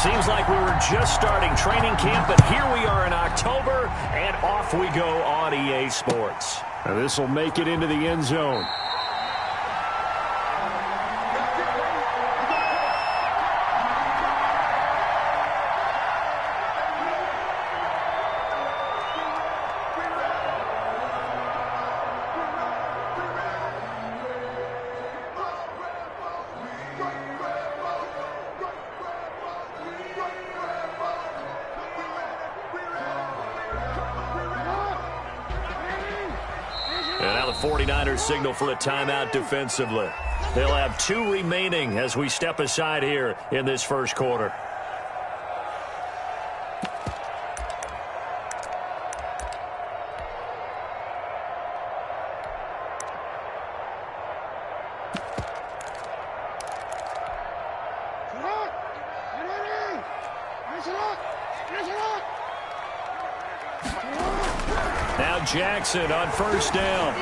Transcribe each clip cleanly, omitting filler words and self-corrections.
Seems like we were just starting training camp, but here we are in October, and off we go on EA Sports. And this will make it into the end zone. And now the 49ers signal for a timeout defensively. They'll have 2 remaining as we step aside here in this first quarter. Now Jackson on first down.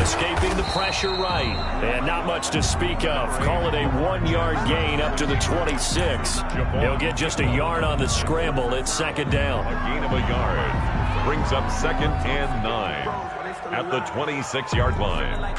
Escaping the pressure right. And not much to speak of. Call it a 1-yard gain up to the 26. He'll get just a yard on the scramble. It's second down. A gain of a yard. Brings up 2nd and 9 at the 26-yard line.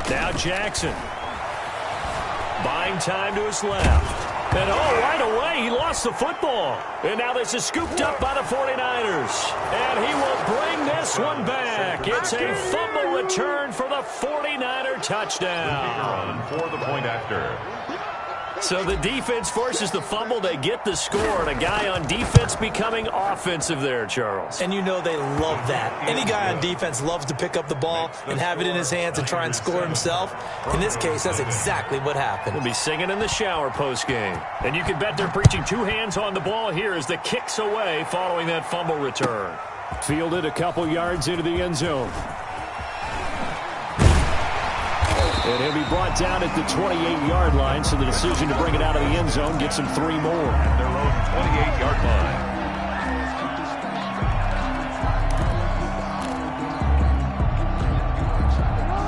Now Jackson. Buying time to his left. And right away, he lost the football. And now this is scooped up by the 49ers. And he will bring this one back. It's a fumble return for the 49er touchdown. For the point after. So the defense forces the fumble. They get the score. And a guy on defense becoming offensive there, Charles. And you know they love that. Any guy on defense loves to pick up the ball and have it in his hands and try and score himself. In this case, that's exactly what happened. We'll be singing in the shower post-game. And you can bet they're preaching 2 hands on the ball here as the kick's away following that fumble return. Fielded a couple yards into the end zone. And he'll be brought down at the 28-yard line, so the decision to bring it out of the end zone gets him 3 more. At their own 28-yard line.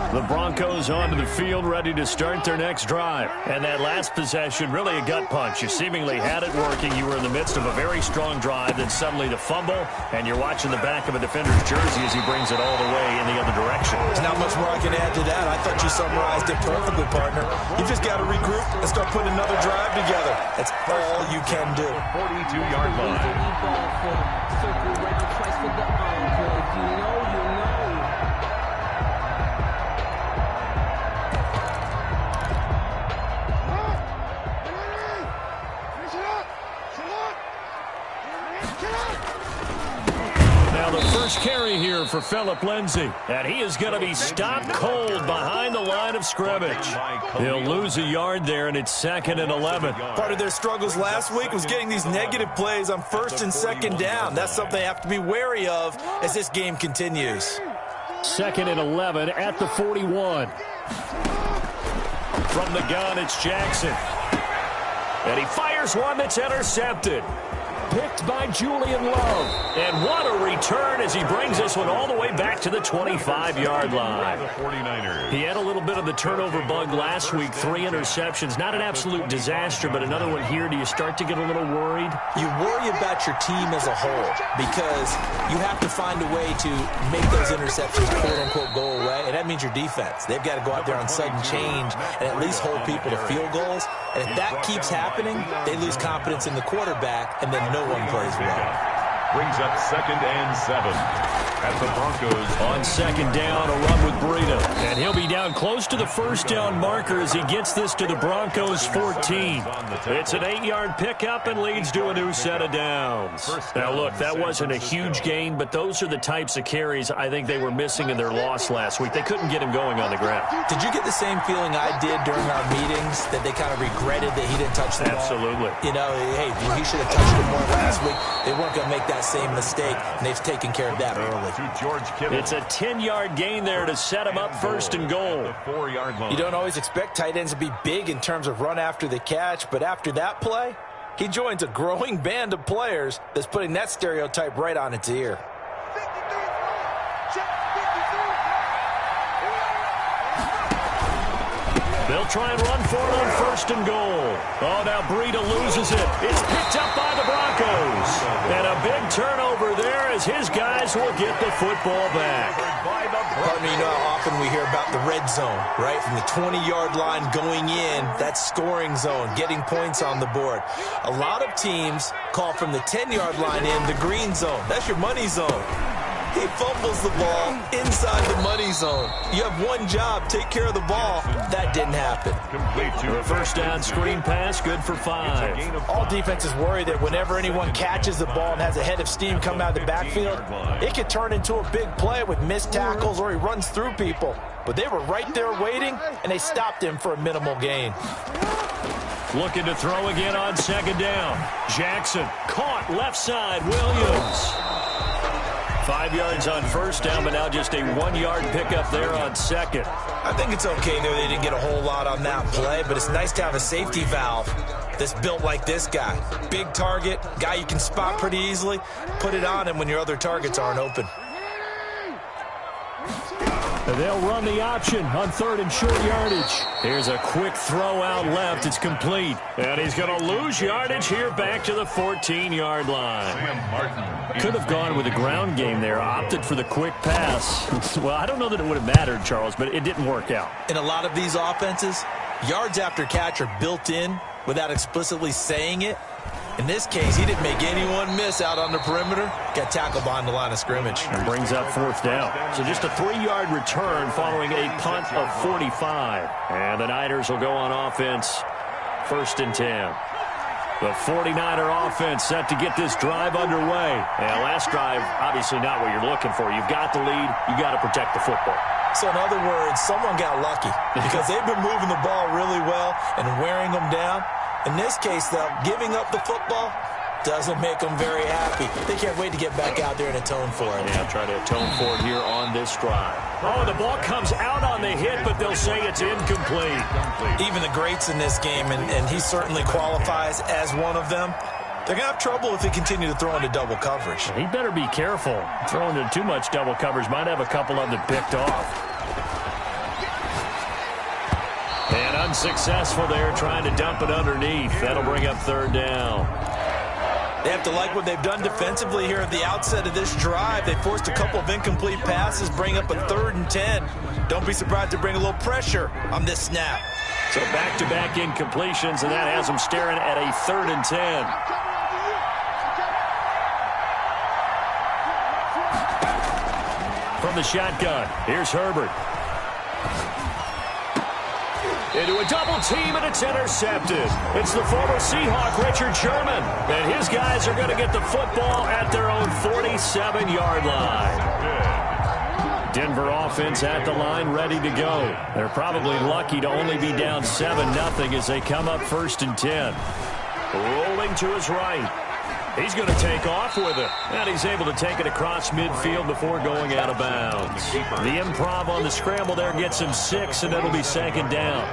The Broncos onto the field, ready to start their next drive. And that last possession, really a gut punch. You seemingly had it working. You were in the midst of a very strong drive, then suddenly the fumble, and you're watching the back of a defender's jersey as he brings it all the way in the other direction. There's not much more I can add to that. I thought you summarized it perfectly, partner. You just got to regroup and start putting another drive together. That's all you can do. 42-yard line. First carry here for Phillip Lindsay. And he is going to be stopped cold behind the line of scrimmage. He'll lose a yard there, and it's 2nd and 11. Part of their struggles last week was getting these negative plays on 1st and 2nd down. That's something they have to be wary of as this game continues. 2nd and 11 at the 41. From the gun, it's Jackson. And he fires one that's intercepted. Picked by Julian Love. And what a return as he brings this one all the way back to the 25-yard line. The 49ers. He had a little bit of the turnover bug last week, 3 interceptions. Not an absolute disaster, but another one here. Do you start to get a little worried? You worry about your team as a whole because you have to find a way to make those interceptions quote-unquote go away, and that means your defense. They've got to go out there on sudden change and at least hold people to field goals. And if that keeps happening, they lose confidence in the quarterback, and then no one plays well. Brings up 2nd and 7. at the Broncos. On second down, a run with Breida. And he'll be down close to the first down marker as he gets this to the Broncos 14. It's an 8-yard pickup and leads to a new set of downs. Now, look, that wasn't a huge gain, but those are the types of carries I think they were missing in their loss last week. They couldn't get him going on the ground. Did you get the same feeling I did during our meetings, that they kind of regretted that he didn't touch the ball? Absolutely. You know, hey, he should have touched it more last week. They weren't going to make that same mistake, and they've taken care of that early. It's a 10-yard gain there to set him up first and goal. You don't always expect tight ends to be big in terms of run after the catch, but after that play, he joins a growing band of players that's putting that stereotype right on its ear. They'll try and run for it on first and goal. Oh, now Breida loses it. It's picked up by the Broncos. And a big turnover there as his guys will get the football back. Partner, you know how often we hear about the red zone, right? From the 20-yard line going in, that's scoring zone, getting points on the board. A lot of teams call from the 10-yard line in the green zone. That's your money zone. He fumbles the ball inside the money zone. You have one job, take care of the ball. That didn't happen. A first down screen pass, good for 5. All defenses worry that whenever anyone catches the ball and has a head of steam come out of the backfield, it could turn into a big play with missed tackles or he runs through people. But they were right there waiting, and they stopped him for a minimal gain. Looking to throw again on second down. Jackson caught left side. Williams. 5 yards on first down, but now just a 1-yard pickup there on second. I think it's okay there. They didn't get a whole lot on that play, but it's nice to have a safety valve that's built like this guy. Big target, guy you can spot pretty easily. Put it on him when your other targets aren't open. They'll run the option on third and short yardage. Here's a quick throw out left. It's complete. And he's going to lose yardage here back to the 14-yard line. Could have gone with a ground game there. Opted for the quick pass. Well, I don't know that it would have mattered, Charles, but it didn't work out. In a lot of these offenses, yards after catch are built in without explicitly saying it. In this case, he didn't make anyone miss out on the perimeter. Got tackled behind the line of scrimmage. And brings up fourth down. So just a 3-yard return following a punt of 45. And the Niners will go on offense, first and 10. The 49er offense set to get this drive underway. And last drive, obviously not what you're looking for. You've got the lead. You've got to protect the football. So in other words, someone got lucky because they've been moving the ball really well and wearing them down. In this case, though, giving up the football doesn't make them very happy. They can't wait to get back out there and atone for it. Yeah, try to atone for it here on this drive. Oh, the ball comes out on the hit, but they'll say it's incomplete. Even the greats in this game, and he certainly qualifies as one of them, they're going to have trouble if they continue to throw into double coverage. He better be careful. Throwing into too much double coverage might have a couple of them picked off. And unsuccessful there, trying to dump it underneath. That'll bring up third down. They have to like what they've done defensively here at the outset of this drive. They forced a couple of incomplete passes, bring up a 3rd and 10. Don't be surprised to bring a little pressure on this snap. So back-to-back incompletions, and that has them staring at a 3rd and 10. From the shotgun, here's Herbert. Into a double team, and it's intercepted. It's the former Seahawk, Richard Sherman. And his guys are going to get the football at their own 47-yard line. Denver offense at the line, ready to go. They're probably lucky to only be down 7-0 as they come up first and 10. Rolling to his right. He's going to take off with it. And he's able to take it across midfield before going out of bounds. The improv on the scramble there gets him 6, and it'll be second down.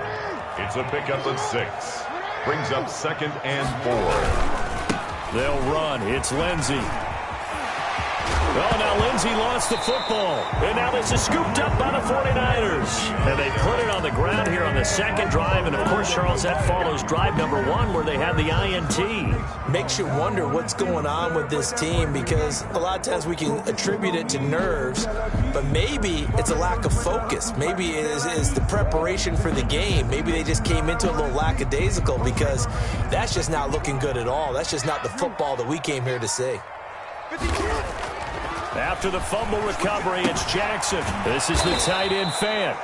It's a pickup of 6. Brings up 2nd and 4. They'll run. It's Lindsey. Well, now Lindsey lost the football. And now this is scooped up by the 49ers. And they put it on the ground here on the second drive. And, of course, Charles, that follows drive number 1 where they had the INT. Makes you wonder what's going on with this team because a lot of times we can attribute it to nerves, but maybe it's a lack of focus. Maybe it is the preparation for the game. Maybe they just came into a little lackadaisical because that's just not looking good at all. That's just not the football that we came here to see. After the fumble recovery, it's Jackson. This is the tight end Fant.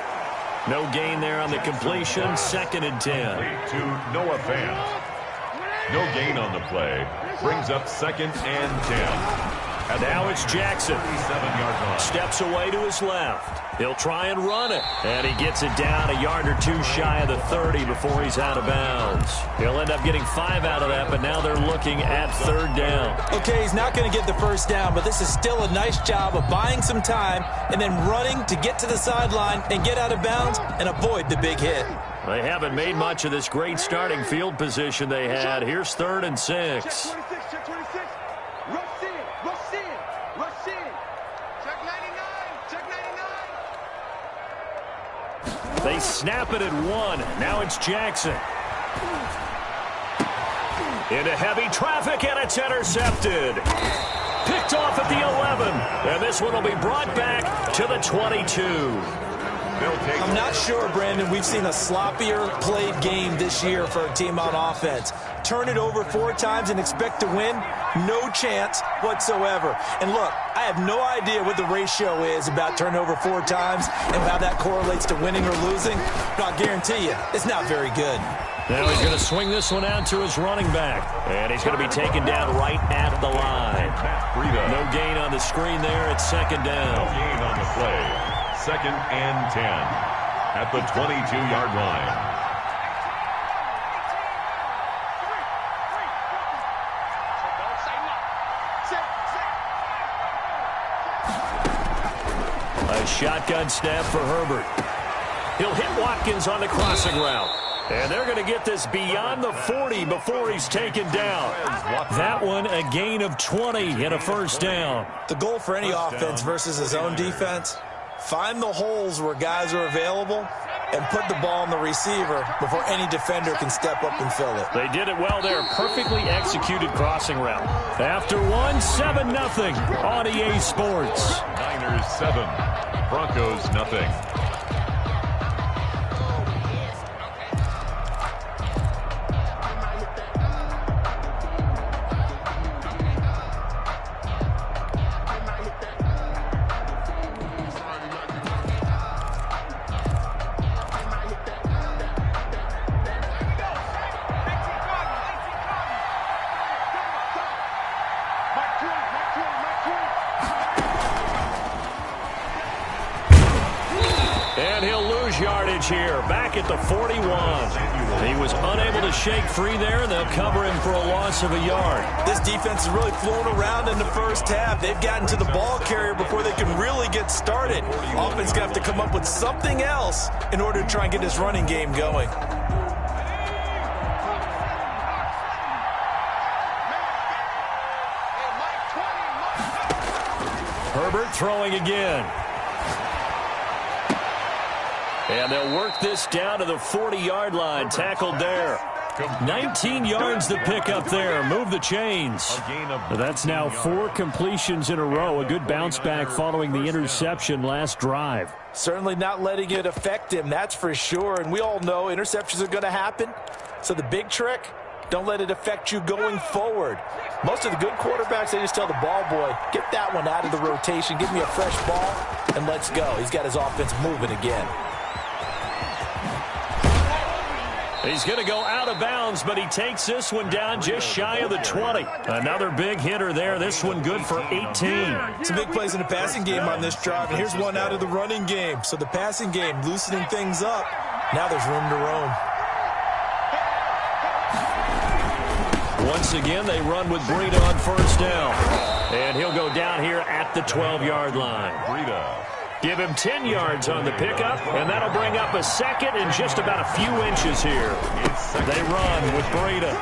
No gain there on the completion. 2nd and 10. To Noah Fant. No gain on the play. Brings up 2nd and 10. And now it's Jackson. 7-yard line. Steps away to his left. He'll try and run it. And he gets it down a yard or two shy of the 30 before he's out of bounds. He'll end up getting 5 out of that, but now they're looking at 3rd down. Okay, he's not going to get the first down, but this is still a nice job of buying some time and then running to get to the sideline and get out of bounds and avoid the big hit. They haven't made much of this great starting field position they had. Here's 3rd and 6. They snap it at 1. Now it's Jackson. Into heavy traffic, and it's intercepted. Picked off at the 11. And this one will be brought back to the 22. I'm not sure, Brandon, we've seen a sloppier played game this year for a team on offense. Turn it over 4 times and expect to win? No chance whatsoever. And look, I have no idea what the ratio is about turnover 4 times and how that correlates to winning or losing. But I'll guarantee you, it's not very good. Now he's going to swing this one out to his running back. And he's going to be taken down right at the line. No gain on the screen there. It's 2nd down. No gain on the play. 2nd and 10 at the 22-yard line. A shotgun snap for Herbert. He'll hit Watkins on the crossing route. And they're going to get this beyond the 40 before he's taken down. That one a gain of 20 and a 1st down. The goal for any offense versus his own defense, find the holes where guys are available and put the ball on the receiver before any defender can step up and fill it. They did it well there. Perfectly executed crossing route. After 1, 7-0 on EA Sports. Niners 7, Broncos nothing. Here, back at the 41. He was unable to shake free there, and they'll cover him for a loss of a yard. This defense is really flown around in the first half. They've gotten to the ball carrier before they can really get started. Offense going to have to come up with something else in order to try and get this running game going. Herbert throwing again. And they'll work this down to the 40-yard line. Tackled there. 19 yards to pick up there. Move the chains. That's now 4 completions in a row. A good bounce back following the interception last drive. Certainly not letting it affect him, that's for sure. And we all know interceptions are going to happen. So the big trick, don't let it affect you going forward. Most of the good quarterbacks, they just tell the ball boy, get that one out of the rotation, give me a fresh ball, and let's go. He's got his offense moving again. He's going to go out of bounds, but he takes this one down just shy of the 20. Another big hitter there. This one good for 18. Some big plays in the passing game on this drive, and here's one out of the running game. So the passing game loosening things up. Now there's room to roam. Once again, they run with Breida on 1st down. And he'll go down here at the 12-yard line. Breida. Give him 10 yards on the pickup, and that'll bring up a 2nd and just about a few inches here. They run with Breida.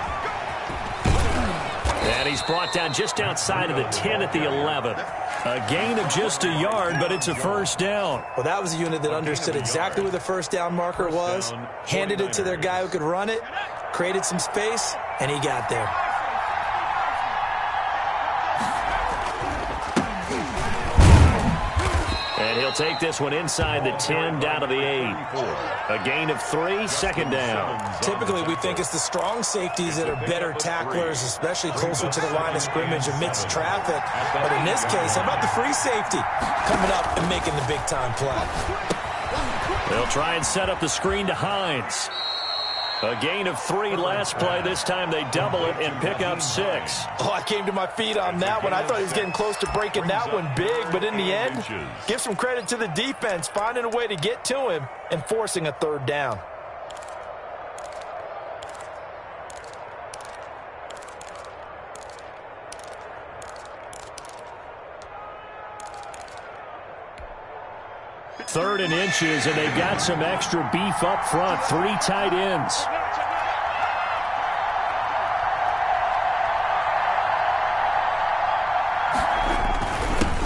And he's brought down just outside of the 10 at the 11. A gain of just a yard, but it's a 1st down. Well, that was a unit that understood exactly where the 1st down marker was, handed it to their guy who could run it, created some space, and he got there. And he'll he'll take this one inside the 10 down to the 8. A gain of 3, second down. Typically, we think it's the strong safeties that are better tacklers, especially closer to the line of scrimmage amidst traffic. But in this case, how about the free safety coming up and making the big-time play? They'll try and set up the screen to Hines. A gain of 3 last play. This time they double it and pick up 6. Oh, I came to my feet on that one. I thought he was getting close to breaking that one big, but in the end, give some credit to the defense, finding a way to get to him and forcing a third down. Third and inches, and they've got some extra beef up front. 3 tight ends.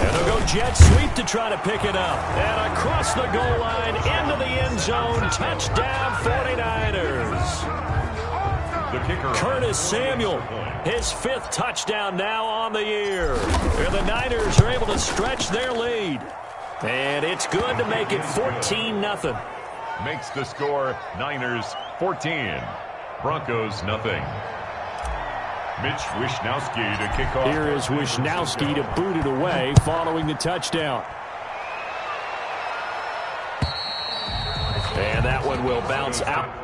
And they'll go jet sweep to try to pick it up. And across the goal line, into the end zone, touchdown 49ers. The kicker, Curtis Samuel, his 5th touchdown now on the year. And the Niners are able to stretch their lead. And it's good to make it 14-0. makes the score Niners 14, Broncos nothing. Mitch Wishnowsky to kick off. Here is Wishnowsky to boot it away following the touchdown. And that one will bounce out.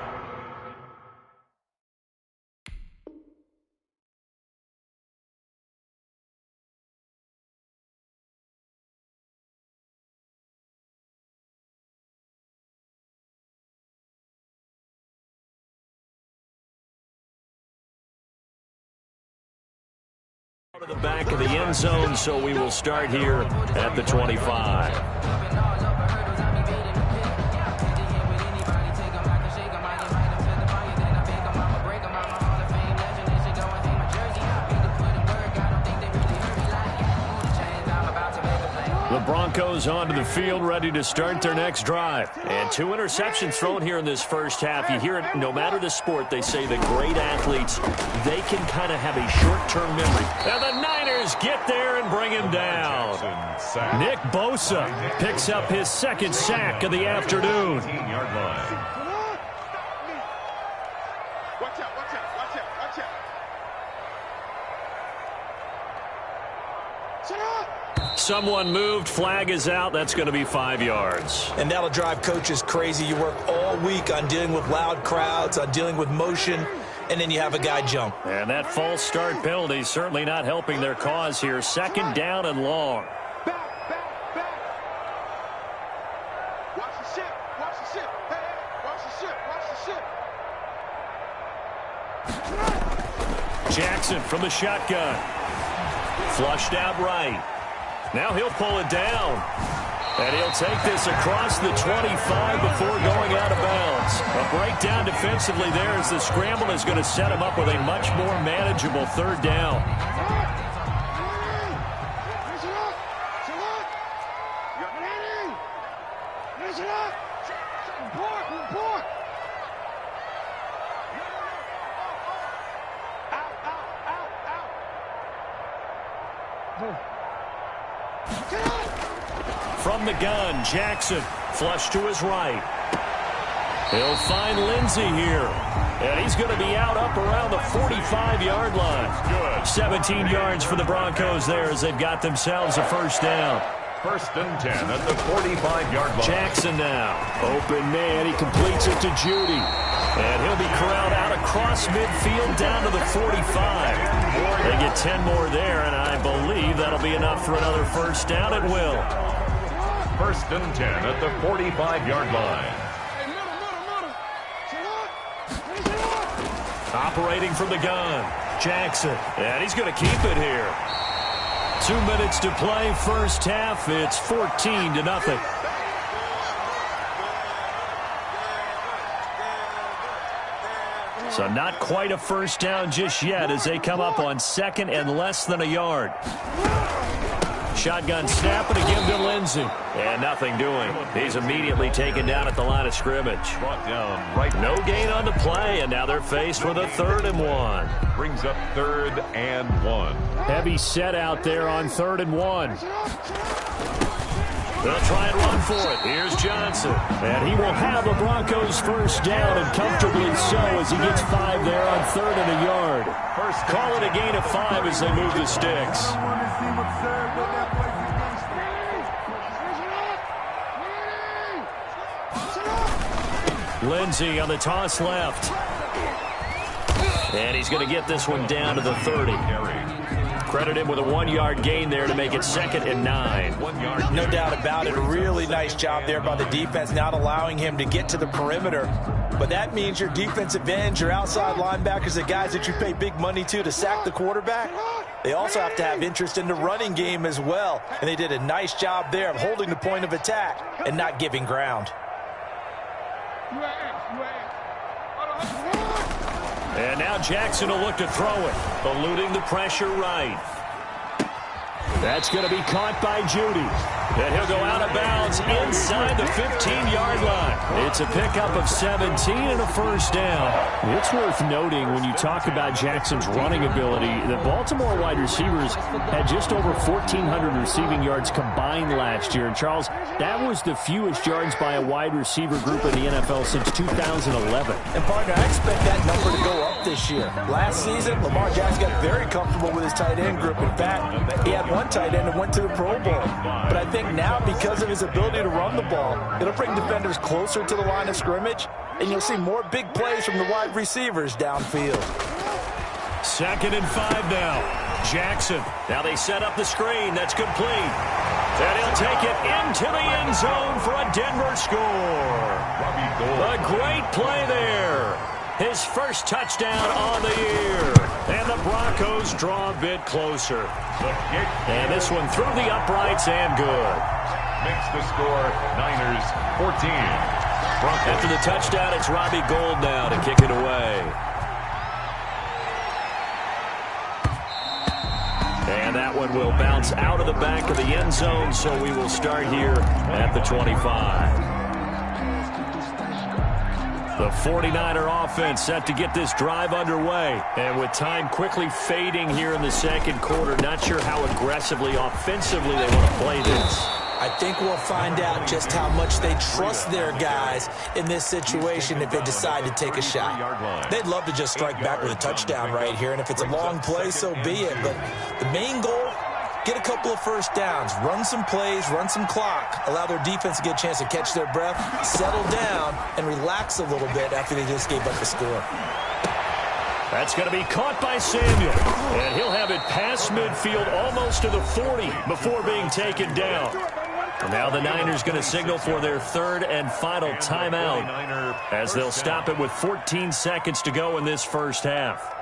To the back of the end zone, so we will start here at the 25. The Broncos onto the field, ready to start their next drive. And 2 interceptions thrown here in this first half. You hear it, no matter the sport, they say that great athletes, they can kind of have a short-term memory. And the Niners get there and bring him down. Nick Bosa picks up his 2nd sack of the afternoon. 18-yard line. Watch out, watch out, watch out, watch out. Shut up! Someone moved, flag is out. That's going to be 5 yards. And that'll drive coaches crazy. You work all week on dealing with loud crowds, on dealing with motion, and then you have a guy jump. And that false start penalty certainly not helping their cause here. 2nd down and long. Back, back, back. Watch the ship, watch the ship. Hey, hey, watch the ship, watch the ship. Jackson from the shotgun. Flushed out right. Now he'll pull it down. And he'll take this across the 25 before going out of bounds. A breakdown defensively there as the scramble is going to set him up with a much more manageable 3rd down. From the gun, Jackson, flush to his right. He'll find Lindsey here. And he's going to be out up around the 45-yard line. Good. 17 yards for the Broncos there as they've got themselves a 1st down. 1st and 10 at the 45-yard line. Jackson now. Open man. He completes it to Judy. And he'll be corralled out across midfield down to the 45. They get 10 more there, and I believe that'll be enough for another 1st down. It will. 1st and 10 at the 45-yard line. Operating from the gun, Jackson. And he's going to keep it here. 2 minutes to play, 1st half. It's 14-0. So not quite a 1st down just yet as they come up on 2nd and less than a yard. Shotgun snap and again to Lindsey. And nothing doing. He's immediately taken down at the line of scrimmage. Brought down right. No gain on the play, and now they're faced with a 3rd and 1. Brings up 3rd and 1. Heavy set out there on 3rd and 1. They'll try and run for it. Here's Johnson. And he will have the Broncos first down, and comfortably so as he gets 5 there on 3rd and a yard. Call it a gain of 5 as they move the sticks. Lindsey on the toss left. And he's going to get this one down to the 30. Credit him with a 1-yard gain there to make it 2nd and 9. No doubt about it. A really nice job there by the defense, not allowing him to get to the perimeter. But that means your defensive ends, your outside linebackers, the guys that you pay big money to sack the quarterback, they also have to have interest in the running game as well. And they did a nice job there of holding the point of attack and not giving ground. And now Jackson will look to throw it, eluding the pressure right. That's going to be caught by Judy. And he'll go out of bounds inside the 15-yard line. It's a pickup of 17 and a first down. It's worth noting when you talk about Jackson's running ability, the Baltimore wide receivers had just over 1,400 receiving yards combined last year. And, Charles, that was the fewest yards by a wide receiver group in the NFL since 2011. And, partner, I expect that number to go up this year. Last season, Lamar Jackson got very comfortable with his tight end group. In fact, he had one tight end that went to the Pro Bowl. But I think now, because of his ability to run the ball, it'll bring defenders closer to the line of scrimmage, and you'll see more big plays from the wide receivers downfield. 2nd and 5 now. Jackson. Now they set up the screen. That's complete. And he'll take it into the end zone for a Denver score. A great play there. His first touchdown on the year. And the Broncos draw a bit closer. And this one through the uprights and good. Makes the score Niners 14. After the touchdown, it's Robbie Gould now to kick it away. And that one will bounce out of the back of the end zone, so we will start here at the 25. The 49er offense set to get this drive underway. And with time quickly fading here in the second quarter, not sure how aggressively, offensively they want to play this. I think we'll find out just how much they trust their guys in this situation if they decide to take a shot. They'd love to just strike back with a touchdown right here, and if it's a long play, so be it. But the main goal, get a couple of first downs, run some plays, run some clock, allow their defense to get a chance to catch their breath, settle down, and relax a little bit after they just gave up the score. That's going to be caught by Samuel. And he'll have it past midfield almost to the 40 before being taken down. And now the Niners going to signal for their 3rd and final timeout as they'll stop it with 14 seconds to go in this first half.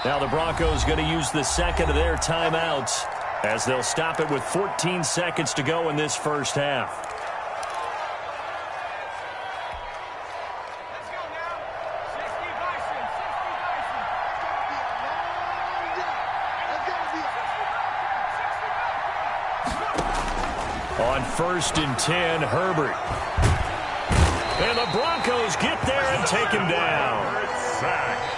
Now the Broncos going to use the second of their timeouts as they'll stop it with 14 seconds to go in this first half. On 1st and 10, Herbert. And the Broncos get there and take him down.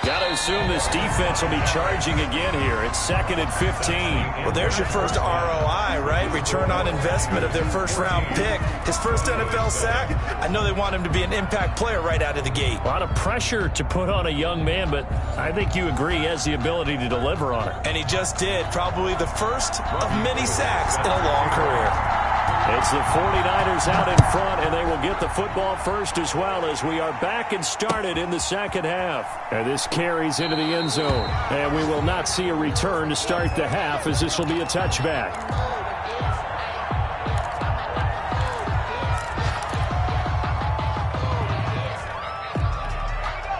Got to assume this defense will be charging again here. It's 2nd and 15. Well, there's your first ROI, right? Return on investment of their first-round pick. His first NFL sack. I know they want him to be an impact player right out of the gate. A lot of pressure to put on a young man, but I think you agree he has the ability to deliver on it. And he just did. Probably the first of many sacks in a long career. It's the 49ers out in front, and they will get the football first as well as we are back and started in the second half. And this carries into the end zone. And we will not see a return to start the half as this will be a touchback.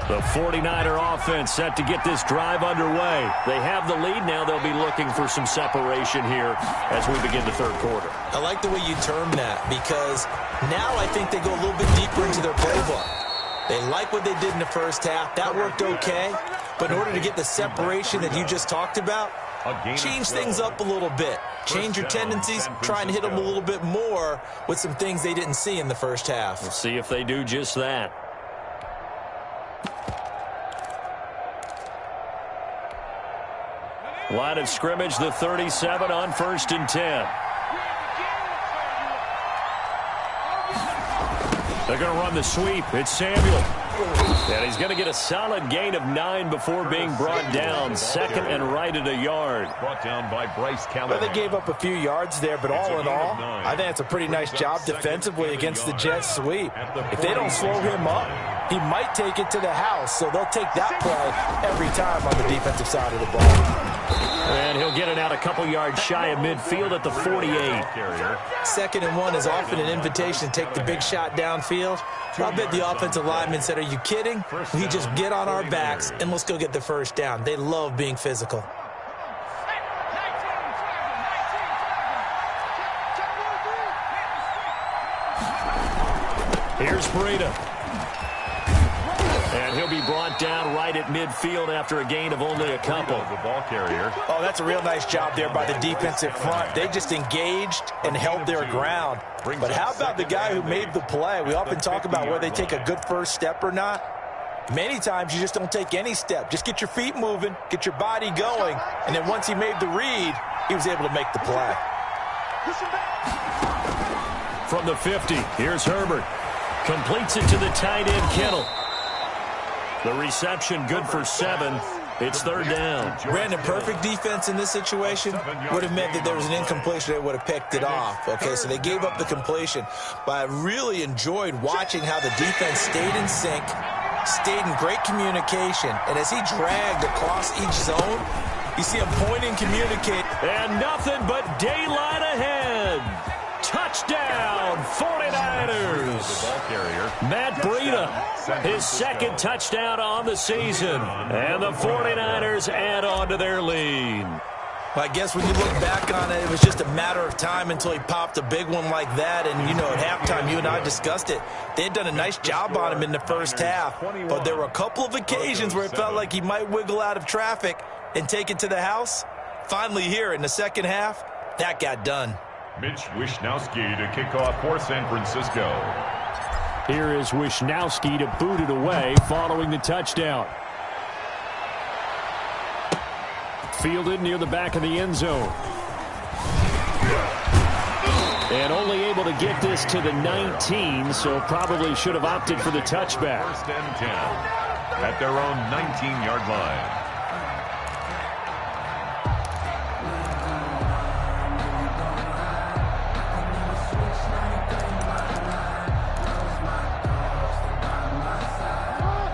The 49er offense set to get this drive underway. They have the lead now. They'll be looking for some separation here as we begin the third quarter. I like the way you term that because now I think they go a little bit deeper into their playbook. They like what they did in the first half. That worked okay. But in order to get the separation that you just talked about, change things up a little bit. Change your tendencies, try and hit them a little bit more with some things they didn't see in the first half. We'll see if they do just that. Line of scrimmage, the 37 on 1st and 10. They're going to run the sweep. It's Samuel. And he's going to get a solid gain of 9 before being brought down. 2nd and right at a yard. Brought down by Bryce Callahan. Well, they gave up a few yards there, but all in all, I think it's a pretty nice job defensively against the Jets sweep. If they don't slow him up, he might take it to the house, so they'll take that play every time on the defensive side of the ball. And he'll get it out a couple yards shy of midfield at the 48. 2nd and 1 is often an invitation to take the big shot downfield. I bet the offensive lineman said, "Are you kidding? We just get on our backs and let's go get the first down." They love being physical. Here's Breida. And he'll be brought down right at midfield after a gain of only a couple. The ball carrier. Oh, that's a real nice job there by the defensive front. They just engaged and held their ground. But how about the guy who made the play? We often talk about whether they take a good first step or not. Many times you just don't take any step. Just get your feet moving, get your body going, and then once he made the read, he was able to make the play. From the 50, here's Herbert. Completes it to the tight end, Kittle. The reception good for 7. It's 3rd down. Brandon, perfect defense in this situation would have meant that there was an incompletion. They would have picked it off. Okay, so they gave up the completion. But I really enjoyed watching how the defense stayed in sync, stayed in great communication. And as he dragged across each zone, you see him pointing, communicate. And nothing but daylight ahead. Touchdown, 49ers. Matt Breida, his 2nd touchdown on the season. And the 49ers add on to their lead. Well, I guess when you look back on it, it was just a matter of time until he popped a big one like that. And, you know, at halftime, you and I discussed it. They had done a nice job on him in the first half. But there were a couple of occasions where it felt like he might wiggle out of traffic and take it to the house. Finally here in the second half, that got done. Mitch Wishnowsky to kick off for San Francisco. Here is Wishnowsky to boot it away following the touchdown. Fielded near the back of the end zone. And only able to get this to the 19, so probably should have opted for the touchback. 1st and 10 at their own 19-yard line.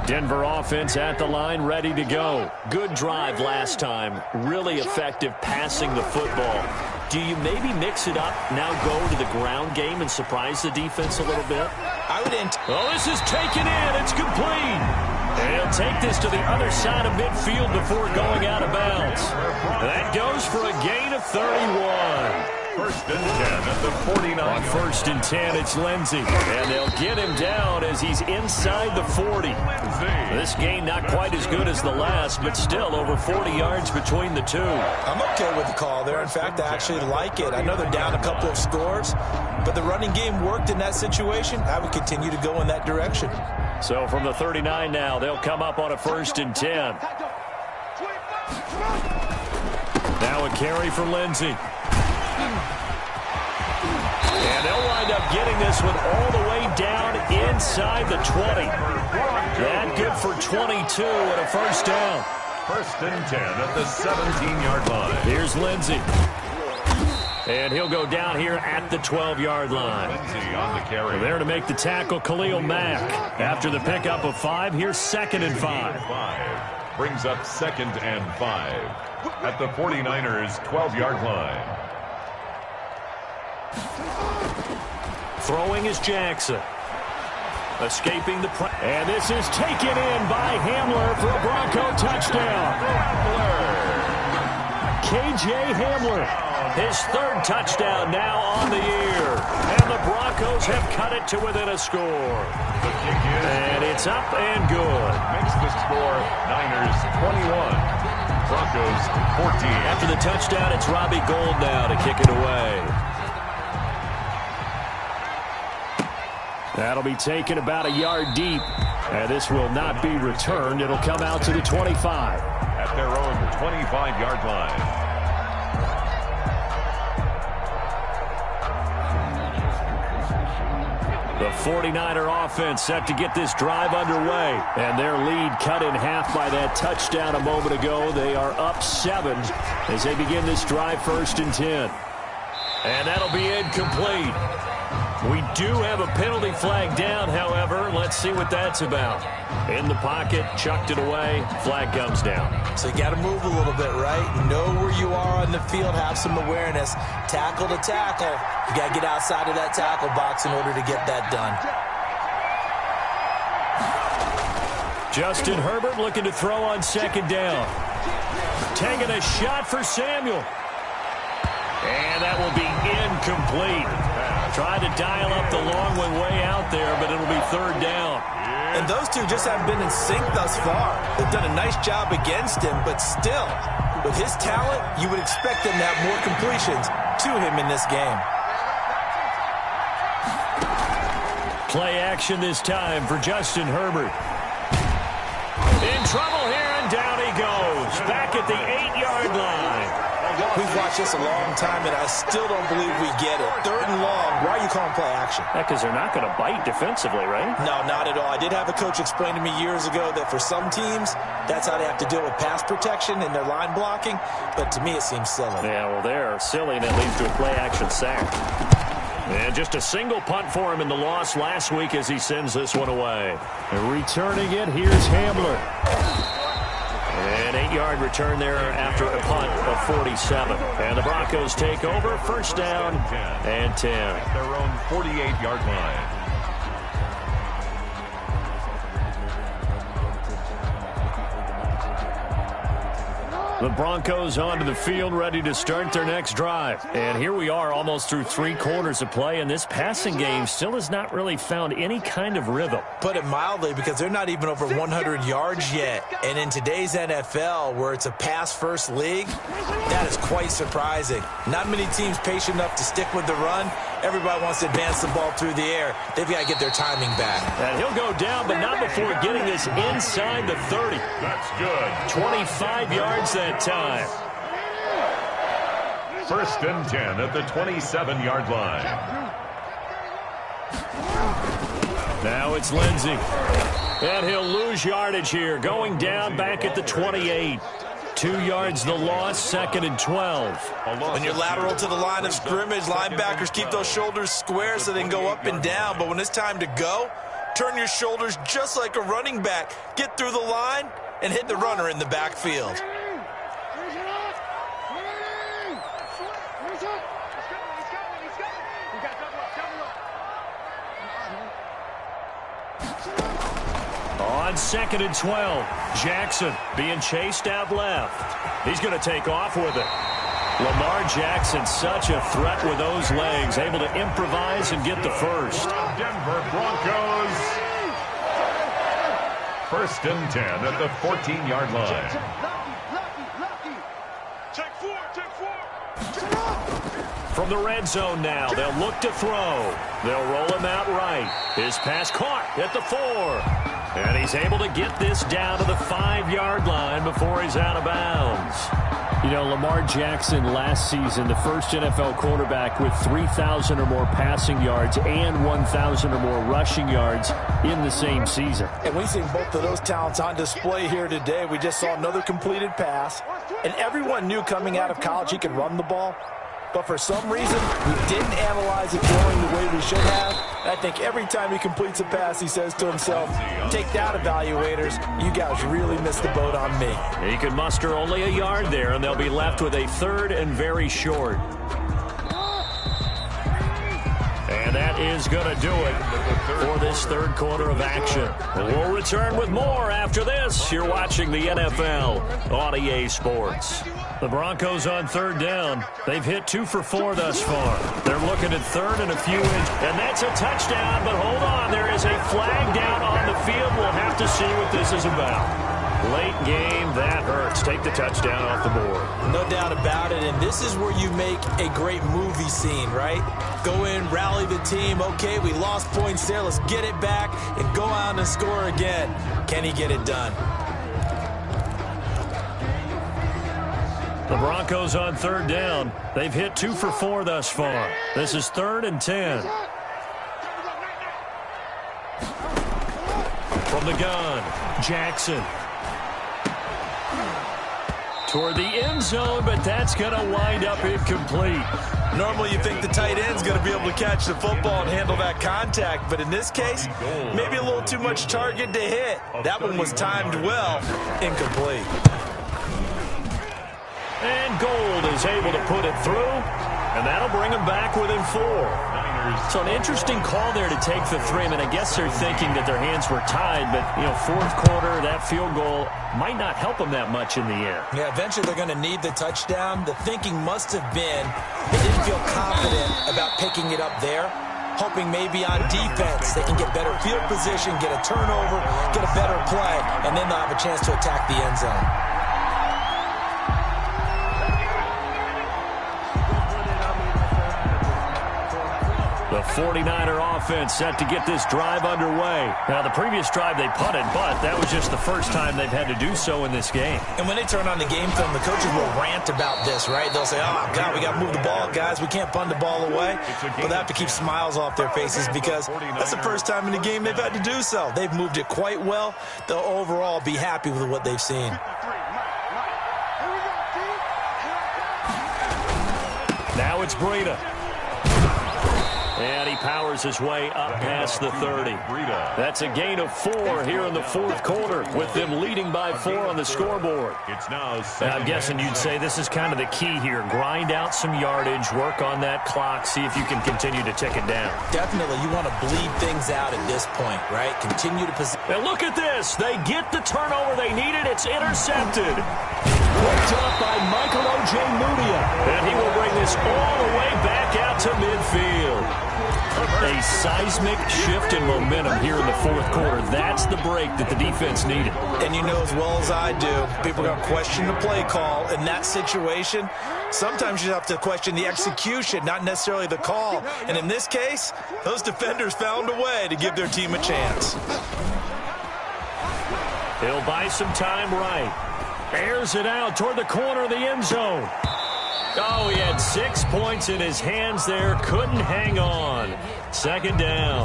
Denver offense at the line, ready to go. Good drive last time. Really effective passing the football. Do you maybe mix it up, now go to the ground game and surprise the defense a little bit? I would Oh, this is taken in. It's complete. And he'll take this to the other side of midfield before going out of bounds. That goes for a gain of 31. 1st and 10 at the 49. On 1st and 10, it's Lindsey. And they'll get him down as he's inside the 40. This gain not quite as good as the last, but still over 40 yards between the two. I'm okay with the call there. In fact, I actually like it. I know they're down a couple of scores, but the running game worked in that situation. I would continue to go in that direction. So from the 39 now, they'll come up on a 1st and 10. Now a carry for Lindsey. And they'll wind up getting this one all the way down inside the 20. That good for 22 and a 1st down. 1st and 10 at the 17-yard line. Here's Lindsey. And he'll go down here at the 12-yard line. Lindsey on the carry. There to make the tackle, Khalil Mack. After the pickup of 5, here's 2nd and 5. Brings up 2nd and 5 at the 49ers' 12-yard line. Throwing is Jackson. Escaping the pressure. And this is taken in by Hamler for a Bronco touchdown. K.J. Hamler, his 3rd touchdown now on the year. And the Broncos have cut it to within a score. The kick is and it's up and good. Makes the score Niners 21, Broncos 14. After the touchdown, it's Robbie Gould now to kick it away. That'll be taken about a yard deep. And this will not be returned. It'll come out to the 25. At their own 25-yard line. The 49er offense set to get this drive underway. And their lead cut in half by that touchdown a moment ago. They are up 7 as they begin this drive 1st and 10. And that'll be incomplete. We do have a penalty flag down, however. Let's see what that's about. In the pocket, chucked it away, flag comes down. So you got to move a little bit, right? Know where you are on the field, have some awareness. Tackle to tackle. You got to get outside of that tackle box in order to get that done. Justin Herbert looking to throw on 2nd down. Taking a shot for Samuel. And that will be incomplete. Tried to dial up the long one way out there, but it'll be 3rd down. And those two just haven't been in sync thus far. They've done a nice job against him, but still, with his talent, you would expect them to have more completions to him in this game. Play action this time for Justin Herbert. In trouble here, and down he goes. Back at the 8-yard line. We've watched this a long time, and I still don't believe we get it. 3rd and long. Why are you calling play action? Because they're not going to bite defensively, right? No, not at all. I did have a coach explain to me years ago that for some teams, that's how they have to deal with pass protection and their line blocking. But to me, it seems silly. Yeah, well, they're silly, and it leads to a play action sack. And just a single punt for him in the loss last week as he sends this one away. And returning it, here's Hamler. An 8-yard return there after a punt of 47. And the Broncos take over, 1st down and 10. At their own 48-yard line. The Broncos onto the field, ready to start their next drive. And here we are, almost through 3 quarters of play, and this passing game still has not really found any kind of rhythm. Put it mildly, because they're not even over 100 yards yet. And in today's NFL, where it's a pass-first league, that is quite surprising. Not many teams patient enough to stick with the run. Everybody wants to advance the ball through the air. They've got to get their timing back. And he'll go down, but not before getting this inside the 30. That's good. 25 yards that time. 1st and 10 at the 27-yard line. Now it's Lindsey. And he'll lose yardage here, going down back at the 28. 2 yards the loss, 2nd and 12. When you're lateral to the line of scrimmage, linebackers keep those shoulders square so they can go up and down. But when it's time to go, turn your shoulders just like a running back. Get through the line and hit the runner in the backfield. On 2nd and 12, Jackson being chased out left. He's going to take off with it. Lamar Jackson, such a threat with those legs, able to improvise and get the first. Denver Broncos. 1st and 10 at the 14-yard line. From the red zone now, they'll look to throw. They'll roll him out right. His pass caught at the 4. And he's able to get this down to the 5-yard line before he's out of bounds. You know, Lamar Jackson last season, the first NFL quarterback with 3,000 or more passing yards and 1,000 or more rushing yards in the same season. And we've seen both of those talents on display here today. We just saw another completed pass. And everyone knew coming out of college he could run the ball. But for some reason, we didn't analyze it throwing the way we should have. And I think every time he completes a pass, he says to himself, take that, evaluators. You guys really missed the boat on me. He could muster only a yard there, and they'll be left with a 3rd and very short. And that is going to do it for this 3rd quarter of action. We'll return with more after this. You're watching the NFL on EA Sports. The Broncos on 3rd down. They've hit 2 for 4 thus far. They're looking at 3rd and a few inches. And that's a touchdown, but hold on. There is a flag down on the field. We'll have to see what this is about. Late game, that hurts. Take the touchdown off the board. No doubt about it, and this is where you make a great movie scene, right? Go in, rally the team. Okay, we lost points there. Let's get it back and go out and score again. Can he get it done? The Broncos on third down. They've hit 2 for 4 thus far. This is 3rd and 10. From the gun, Jackson. Toward the end zone, but that's going to wind up incomplete. Normally you think the tight end's going to be able to catch the football and handle that contact, but in this case, maybe a little too much target to hit. That one was timed well, incomplete. And Gold is able to put it through, and that'll bring him back within 4. So an interesting call there to take the 3. I mean, I guess they're thinking that their hands were tied, but, you know, 4th quarter, that field goal might not help them that much in the air. Yeah, eventually they're going to need the touchdown. The thinking must have been they didn't feel confident about picking it up there, hoping maybe on defense they can get better field position, get a turnover, get a better play, and then they'll have a chance to attack the end zone. The 49er offense set to get this drive underway. Now, the previous drive they punted, but that was just the first time they've had to do so in this game. And when they turn on the game film, the coaches will rant about this, right? They'll say, oh, God, we got to move the ball, guys. We can't punt the ball away. But they have to keep smiles off their faces because that's the first time in the game they've had to do so. They've moved it quite well. They'll overall be happy with what they've seen. Now it's Breida. And he powers his way up past the 30. That's a gain of 4 here in the 4th quarter, with them leading by 4 on the scoreboard. And I'm guessing you'd say this is kind of the key here. Grind out some yardage, work on that clock, see if you can continue to tick it down. Definitely. You want to bleed things out at this point, right? Continue to possess. Now look at this. They get the turnover they needed. It's intercepted. Picked up by Michael Ojemudia. And he will bring this all the way back out to midfield. A seismic shift in momentum here in the 4th quarter. That's the break that the defense needed. And you know as well as I do, people are going to question the play call. In that situation, sometimes you have to question the execution, not necessarily the call. And in this case, those defenders found a way to give their team a chance. He'll buy some time right. Airs it out toward the corner of the end zone. Oh, he had 6 points in his hands there. Couldn't hang on. 2nd down.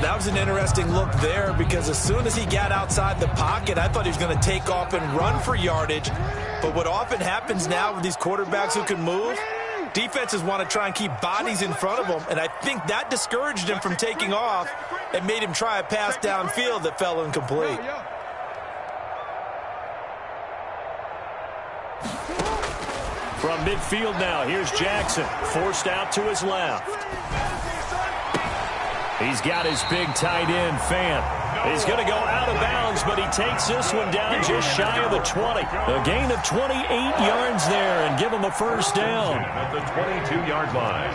That was an interesting look there because as soon as he got outside the pocket, I thought he was going to take off and run for yardage. But what often happens now with these quarterbacks who can move, defenses want to try and keep bodies in front of them. And I think that discouraged him from taking off and made him try a pass downfield that fell incomplete. From midfield now, here's Jackson, forced out to his left. He's got his big tight end, Fant. He's going to go out of bounds, but he takes this one down just shy of the 20. A gain of 28 yards there and give him a first down. At the 22-yard line.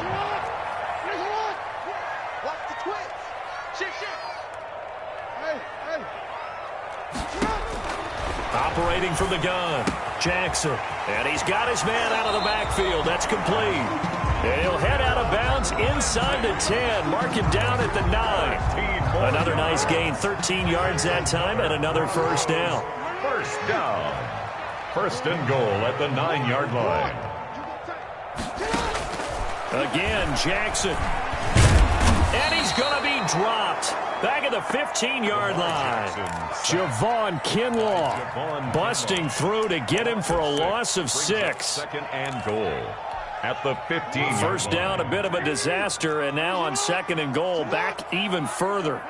Watch the twitch. Shit. Hey. Operating from the gun, Jackson. And he's got his man out of the backfield. That's complete. And he'll head out of bounds inside the 10. Mark him down at the 9. Another nice gain, 13 yards that time, and another first down. First down. 1st and goal at the 9-yard line. Again, Jackson. And he's going to be dropped. Back at the 15-yard line. Javon Kinlaw busting through to get him for a loss of 6. 2nd and goal at the 15. First down, a bit of a disaster, and now on 2nd and goal, back even further.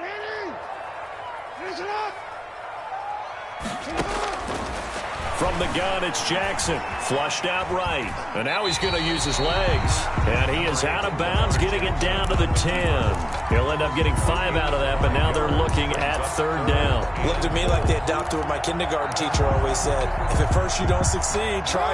From the gun, it's Jackson. Flushed out right. And now he's going to use his legs. And he is out of bounds, getting it down to the 10. He'll end up getting 5 out of that, but now they're looking at 3rd down. Looked to me like they adopted what my kindergarten teacher always said. If at first you don't succeed, try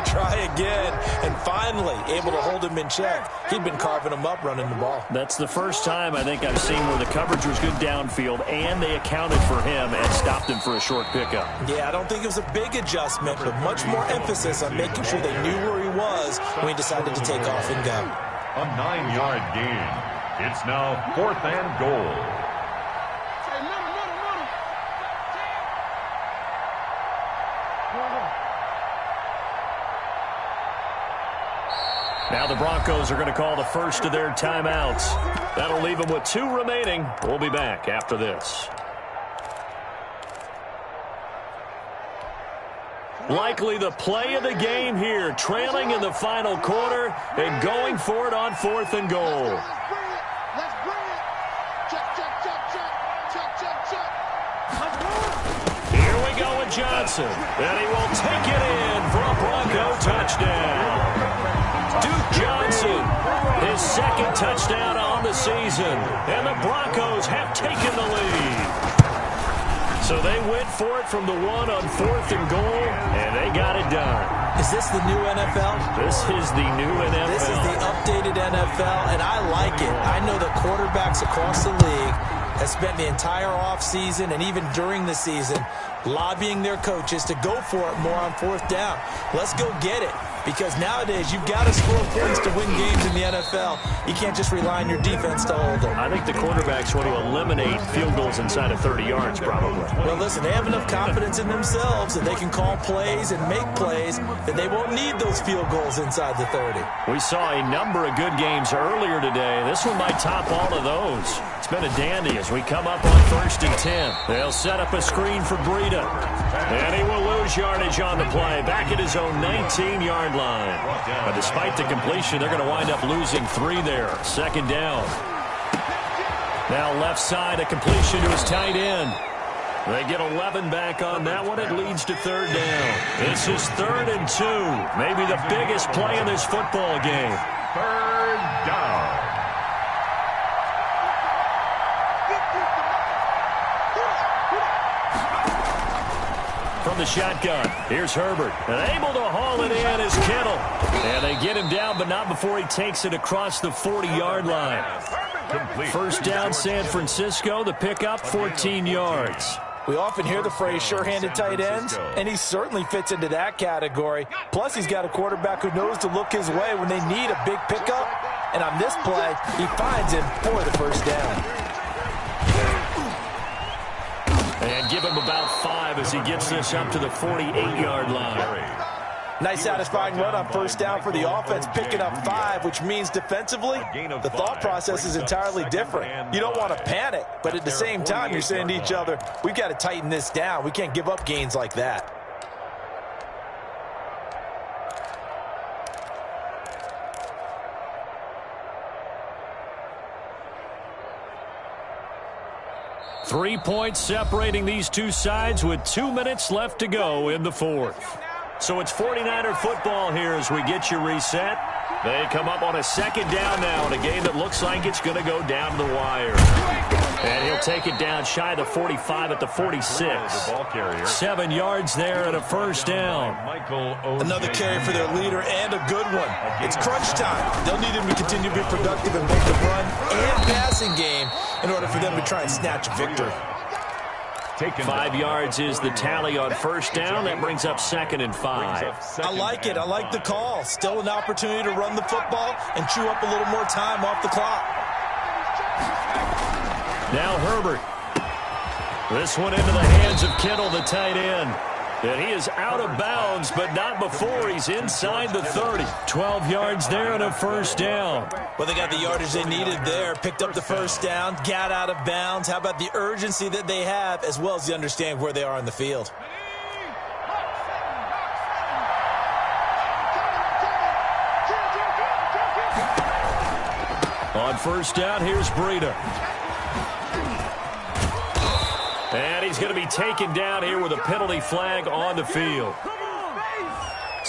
again. And finally, able to hold him in check. He'd been carving him up running the ball. That's the first time I think I've seen where the coverage was good downfield, and they accounted for him and stopped him for a short pickup. Yeah, I don't think it was a big adjustment, but much more emphasis on making sure they knew where he was when he decided to take off and go. A 9-yard gain. It's now 4th and goal. Now the Broncos are going to call the first of their timeouts. That'll leave them with 2 remaining. We'll be back after this. Likely the play of the game here, trailing in the final quarter and going for it on 4th and goal. Let's bring it. Check. Here we go with Johnson, and he will take it in for a Bronco touchdown. Duke Johnson, his 2nd touchdown on the season, and the Broncos have taken the lead. So they went for it from the 1 on 4th and goal, and they got it done. Is this the new NFL? This is the new NFL. This is the updated NFL, and I like it. I know that quarterbacks across the league have spent the entire offseason and even during the season lobbying their coaches to go for it more on 4th down. Let's go get it. Because nowadays, you've got to score points to win games in the NFL. You can't just rely on your defense to hold them. I think the quarterbacks want to eliminate field goals inside of 30 yards, probably. Well, listen, they have enough confidence in themselves that they can call plays and make plays that they won't need those field goals inside the 30. We saw a number of good games earlier today. This one might top all of those. It's been a dandy as we come up on 1st and 10. They'll set up a screen for Breida. And he will lose yardage on the play. Back at his own 19-yard line. But despite the completion, they're going to wind up losing 3 there. 2nd down. Now left side, a completion to his tight end. They get 11 back on that one. It leads to 3rd down. This is 3rd and 2. Maybe the biggest play in this football game. 3rd down. From the shotgun, here's Herbert. And able to haul it in is Kittle. And they get him down, but not before he takes it across the 40-yard line. First down, San Francisco. The pickup, 14 yards. We often hear the phrase sure-handed tight ends, and he certainly fits into that category. Plus, he's got a quarterback who knows to look his way when they need a big pickup. And on this play, he finds him for the first down. And give him about 5 as he gets this up to the 48-yard line. Nice satisfying run on first down for the offense, picking up 5, which means defensively, the thought process is entirely different. You don't want to panic, but at the same time, you're saying to each other, we've got to tighten this down. We can't give up gains like that. Three points separating these two sides with 2 minutes left to go in the 4th. So it's 49er football here as we get you reset. They come up on a 2nd down now in a game that looks like it's going to go down to the wire. And he'll take it down shy of the 45 at the 46. 7 yards there and a first down. Another carry for their leader and a good one. It's crunch time. They'll need him to continue to be productive in both the run and passing game in order for them to try and snatch a victory. 5 yards is the tally on first down. That brings up 2nd and 5. I like it. I like the call. Still an opportunity to run the football and chew up a little more time off the clock. Now Herbert. This one into the hands of Kittle, the tight end. And he is out of bounds, but not before he's inside the 30. 12 yards there and a first down. Well, they got the yardage they needed there. Picked up the first down, got out of bounds. How about the urgency that they have, as well as they understand where they are in the field? On first down, here's Breida. And he's going to be taken down here with a penalty flag on the field.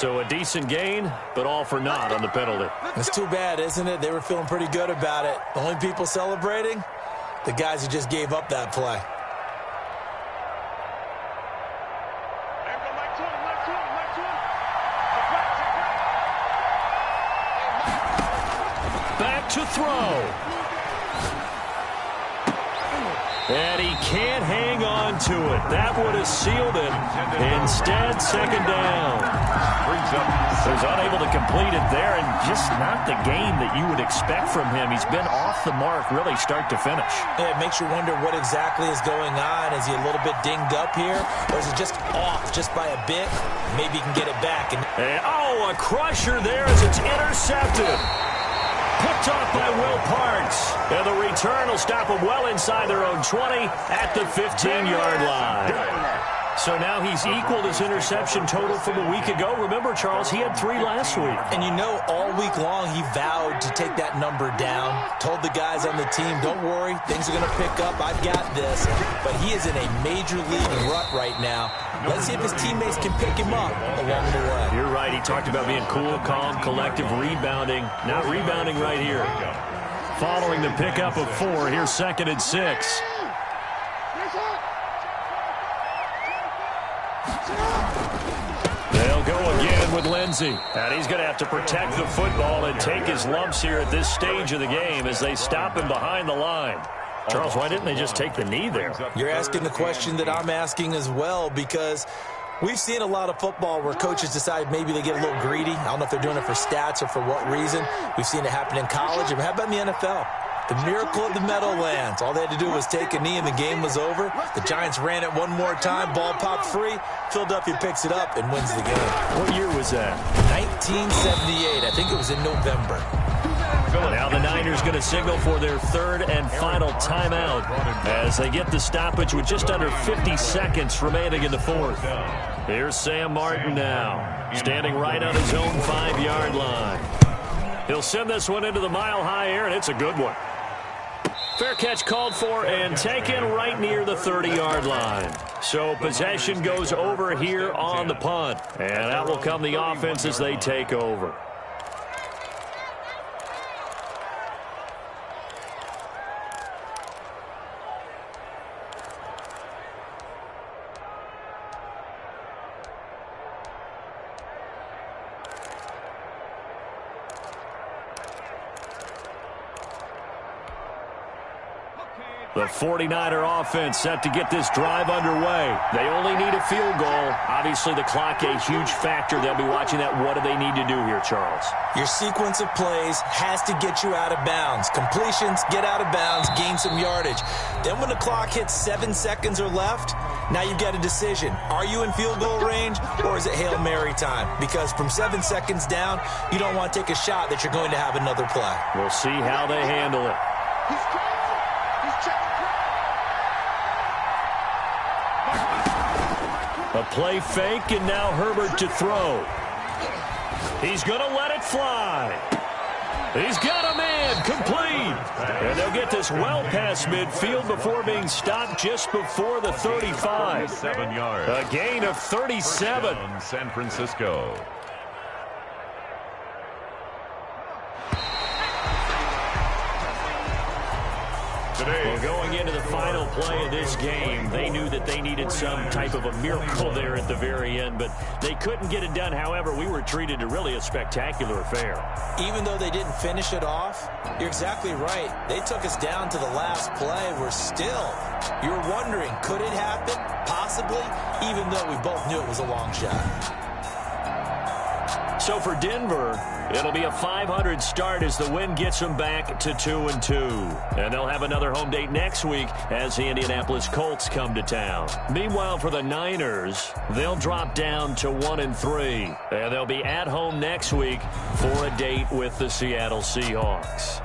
So a decent gain, but all for naught on the penalty. It's too bad, isn't it? They were feeling pretty good about it. The only people celebrating, the guys who just gave up that play. Back to throw. And he can't hang on to it. That would have sealed it. Instead, second down. Was unable to complete it there, and just not the game that you would expect from him. He's been off the mark really start to finish. Yeah, it makes you wonder what exactly is going on. Is he a little bit dinged up here, or is it just off just by a bit? Maybe he can get it back. And a crusher there as it's intercepted. Picked off by Will Parks. And the return will stop them well inside their own 20 at the 15-yard line. So now he's equaled his interception total from a week ago. Remember, Charles, he had 3 last week. And you know, all week long he vowed to take that number down. Told the guys on the team, don't worry, things are going to pick up. I've got this. But he is in a major league rut right now. Let's see if his teammates can pick him up along the way. You're right. He talked about being cool, calm, collective, rebounding. Not rebounding right here. Following the pickup of 4, here's 2nd and 6. They'll go again with Lindsey. And he's going to have to protect the football and take his lumps here at this stage of the game as they stop him behind the line. Charles, why didn't they just take the knee there? You're asking the question that I'm asking as well, because we've seen a lot of football where coaches decide maybe they get a little greedy. I don't know if they're doing it for stats or for what reason. We've seen it happen in college. And how about in the NFL? The miracle of the Meadowlands. All they had to do was take a knee and the game was over. The Giants ran it one more time. Ball popped free. Philadelphia picks it up and wins the game. What year was that? 1978. I think it was in November. Now the Niners going to signal for their 3rd and final timeout as they get the stoppage with just under 50 seconds remaining in the 4th. Here's Sam Martin now, standing right on his own 5-yard line. He'll send this one into the mile-high air, and it's a good one. Fair catch called for and taken right near the 30-yard line. So possession goes over here on the punt, and out will come the offense as they take over. The 49er offense set to get this drive underway. They only need a field goal. Obviously, the clock a huge factor. They'll be watching that. What do they need to do here, Charles? Your sequence of plays has to get you out of bounds. Completions, get out of bounds, gain some yardage. Then when the clock hits 7 seconds or left, now you've got a decision. Are you in field goal range, or is it Hail Mary time? Because from 7 seconds down, you don't want to take a shot that you're going to have another play. We'll see how they handle it. A play fake, and now Herbert to throw. He's going to let it fly. He's got a man, complete. And they'll get this well past midfield before being stopped just before the 35. 7 yards. A gain of 37. San Francisco. Well, going into the final play of this game, they knew that they needed some type of a miracle there at the very end, but they couldn't get it done. However, we were treated to really a spectacular affair. Even though they didn't finish it off, you're exactly right. They took us down to the last play. We're still, you're wondering, could it happen? Possibly, even though we both knew it was a long shot. So for Denver, it'll be a 500 start as the win gets them back to 2-2. And they'll have another home date next week as the Indianapolis Colts come to town. Meanwhile, for the Niners, they'll drop down to 1-3. And they'll be at home next week for a date with the Seattle Seahawks.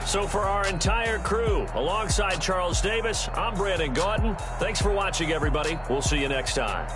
So for our entire crew, alongside Charles Davis, I'm Brandon Gaudin. Thanks for watching, everybody. We'll see you next time.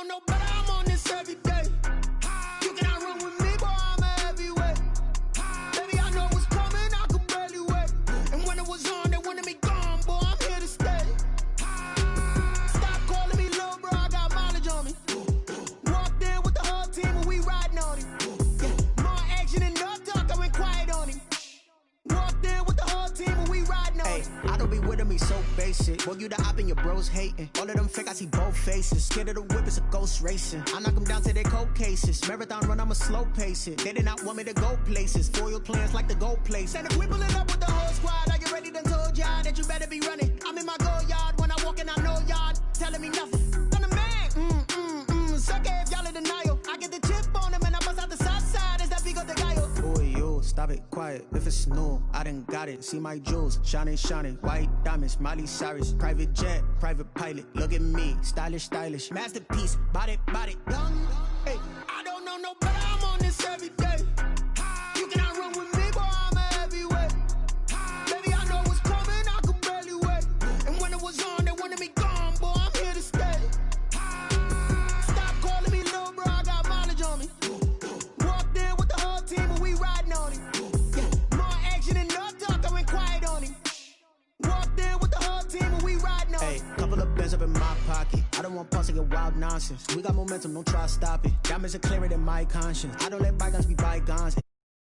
know no better, I'm on this every day. You cannot run with me, boy, I'm a heavyweight. Baby, I know what's coming, I could barely wait. And when it was on, they wanted me gone, boy, I'm here to stay. Stop calling me little bro, I got mileage on me. Walked in with the whole team and we riding on him. Yeah, more action and no talk, I went quiet on him. Walked in with the whole team and we riding on him. I don't be with me so basic. Boy, you the op and your bros hating. All of them fake, I see both faces. Scared of the whip, it's a ghost racing. I knock them down to their cold cases. Marathon run, I'ma slow pace it. They did not want me to go places. Foil plans like the go place. And if we pulling up with the whole squad, are you ready? Done told y'all that you better be running. I'm in my go yard when I walk in, I know y'all telling me nothing. I'm the man, suck it if y'all in denial. I get the chip on him and I bust out the south side. Is that Vigo de Gallo? Boy, you, stop it, quiet. If it's new, I done got it. See my jewels, shining, shining. White diamonds, Miley Cyrus. Private jet, private pilot. Look at me, stylish, stylish. Masterpiece, body, young. Hey, I don't know no better, I'm on this every day. You cannot run with me, boy, I'm a heavyweight. Baby, I know what's coming, I could barely wait. And when it was on, they wanted me gone, boy, I'm here to stay. Stop calling me little bro, I got mileage on me. Walked in with the whole team and we riding on him. Yeah, more action and no talk, I went quiet on him. Walked in with the whole team and we riding on him. hey, couple of bands up in my pocket. I don't want pause to get wild nonsense. We got momentum, don't try to stop it. Diamonds are clearer than my conscience. I don't let bygones be bygones.